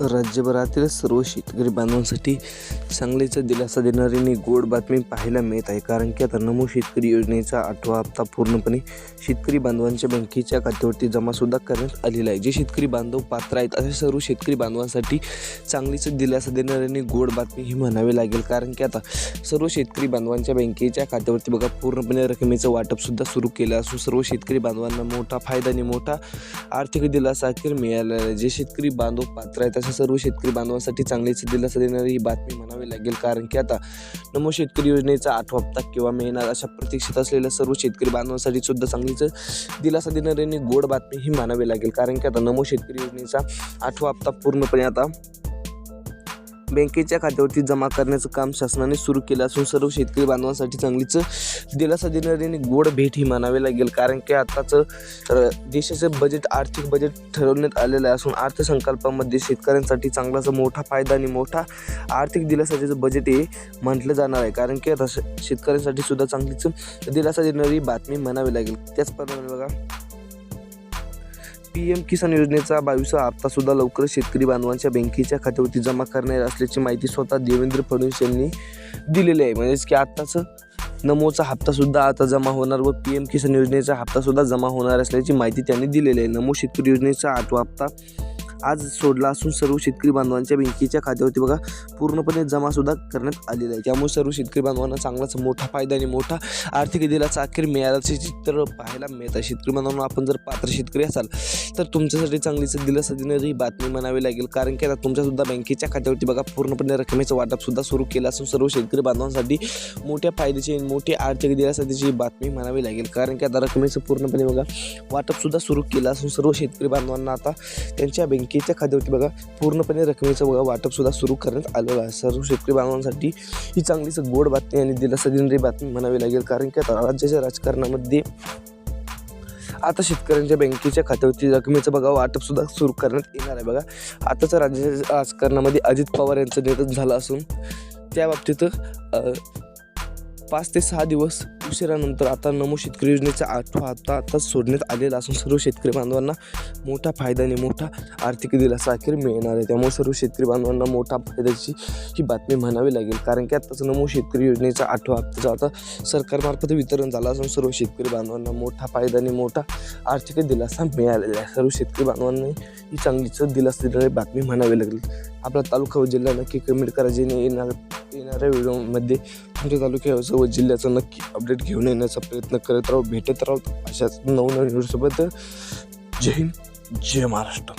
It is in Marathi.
राज्यभरातील सर्व शेतकरी बांधवांसाठी चांगलीच दिलासा देणारी आणि गोड बातमी पाहायला मिळत आहे. कारण की आता नमो शेतकरी योजनेचा 8वा हप्ता पूर्णपणे शेतकरी बांधवांच्या बँकेच्या खात्यावरती जमासुद्धा करण्यात आलेला आहे. जे शेतकरी बांधव पात्र आहेत असे सर्व शेतकरी बांधवांसाठी चांगलीच दिलासा देणारी आणि गोड बातमी ही म्हणावी लागेल. कारण की आता सर्व शेतकरी बांधवांच्या बँकेच्या खात्यावरती बघा पूर्णपणे रकमेचं वाटपसुद्धा सुरू केलं असून सर्व शेतकरी बांधवांना मोठा फायदा आणि मोठा आर्थिक दिलासा अखेर मिळालेला आहे. जे शेतकरी बांधव पात्र आहेत अशा सर्व शेतकरी बांधवांसाठी चांगलीच दिलासा देणारी ही बातमी म्हणावी लागेल. कारण की आता नमो शेतकरी योजनेचा 8वा हप्ता केव्हा मिळणार अशा प्रतीक्षेत असलेल्या सर्व शेतकरी बांधवांसाठी सुद्धा चांगलीच दिलासा देणारी आणि गोड बातमी ही मानावी लागेल. कारण की आता नमो शेतकरी योजनेचा 8वा हप्ता पूर्णपणे आता बँकेच्या खात्यावरती जमा करण्याचं काम शासनाने सुरू केलं असून सर्व शेतकरी बांधवांसाठी चांगलीच दिलासा देणारी आणि गोड भेट ही मानावी लागेल. कारण की आताचं देशाचं बजेट आर्थिक बजेट ठरवण्यात आलेलं आहे असून अर्थसंकल्पामध्ये शेतकऱ्यांसाठी चांगलाच मोठा फायदा आणि मोठा आर्थिक दिलासाचं बजेट हे म्हटलं जाणार आहे. कारण की आता शेतकऱ्यांसाठी सुद्धा चांगलीच दिलासा देणारी बातमी म्हणावी लागेल. त्याचप्रमाणे बघा PM किसान योजनेचा 22वा हप्ता सुद्धा लवकरच शेतकरी बांधवांच्या बँकेच्या खात्यावरती जमा करणार असल्याची माहिती स्वतः देवेंद्र फडणवीस यांनी दिलेली आहे. म्हणजेच की आत्ताच नमोचा हप्ता सुद्धा आता जमा होणार व PM किसान योजनेचा हप्ता सुद्धा जमा होणार असल्याची माहिती त्यांनी दिलेली आहे. नमो शेतकरी योजनेचा 8वा हप्ता आज सोडला असून सर्व शेतकरी बांधवांच्या बँकेच्या खात्यावरती बघा पूर्णपणे जमासुद्धा करण्यात आलेला आहे. त्यामुळे सर्व शेतकरी बांधवांना चांगलाच मोठा फायदा आणि मोठा आर्थिक दिलासा अखेर मिळाल्याचे चित्र पाहायला मिळत आहे. शेतकरी बांधवांना आपण जर पात्र शेतकरी असाल तर तुमच्यासाठी चांगलीच दिलासा देणारी बातमी म्हणावी लागेल. कारण की आता तुमच्यासुद्धा बँकेच्या खात्यावरती बघा पूर्णपणे रकमेचं वाटपसुद्धा सुरू केलं असून सर्व शेतकरी बांधवांसाठी मोठ्या फायद्याची मोठी आर्थिक दिलासाची बातमी म्हणावी लागेल. कारण की आता रकमेचं पूर्णपणे बघा वाटपसुद्धा सुरू केलं असून सर्व शेतकरी बांधवांना आता त्यांच्या बँकेच्या खात्यावरती बघा पूर्णपणे रकमेचं बघा वाटपसुद्धा सुरू करण्यात आलेलं आहे. सर्व शेतकरी बांधवांसाठी ही चांगलीच गोड बातमी आणि दिलासा देणारी बातमी म्हणावी लागेल. कारण की आता राज्याच्या राजकारणामध्ये आता शेतकऱ्यांच्या बँकेच्या खात्यावरती रकमेचं बघा वाटपसुद्धा सुरू करण्यात येणार आहे. बघा आताच्या राज्याच्या राजकारणामध्ये अजित पवार यांचं निधन झालं असून त्या बाबतीत 5 ते 6 दिवस उशिरानंतर आता नमो शेतकरी योजनेचा 8वा हप्ता आता सोडण्यात आलेला असून सर्व शेतकरी बांधवांना मोठा फायदा आणि मोठा आर्थिक दिलासा अखेर मिळणार आहे. त्यामुळे सर्व शेतकरी बांधवांना मोठा फायद्याची ही बातमी म्हणावी लागेल. कारण की आताच नमो शेतकरी योजनेचा 8वा हप्त्याचा आता सरकारमार्फत वितरण झालं असून सर्व शेतकरी बांधवांना मोठा फायदा आणि मोठा आर्थिक दिलासा मिळालेला आहे. सर्व शेतकरी बांधवांना ही चांगलीच दिलासा देणारी बातमी म्हणावी लागेल. आपला तालुका व जिल्हा नक्की कमेंट करा जेणे येणाऱ्या व्हिडिओमध्ये तुमच्या तालुक्याचं व जिल्ह्याचं नक्की अपडेट घेऊन येण्याचा प्रयत्न करत राहू, भेटत राहू अशाच नवनवीन व्हिडिओसोबत. जय हिंद, जय महाराष्ट्र.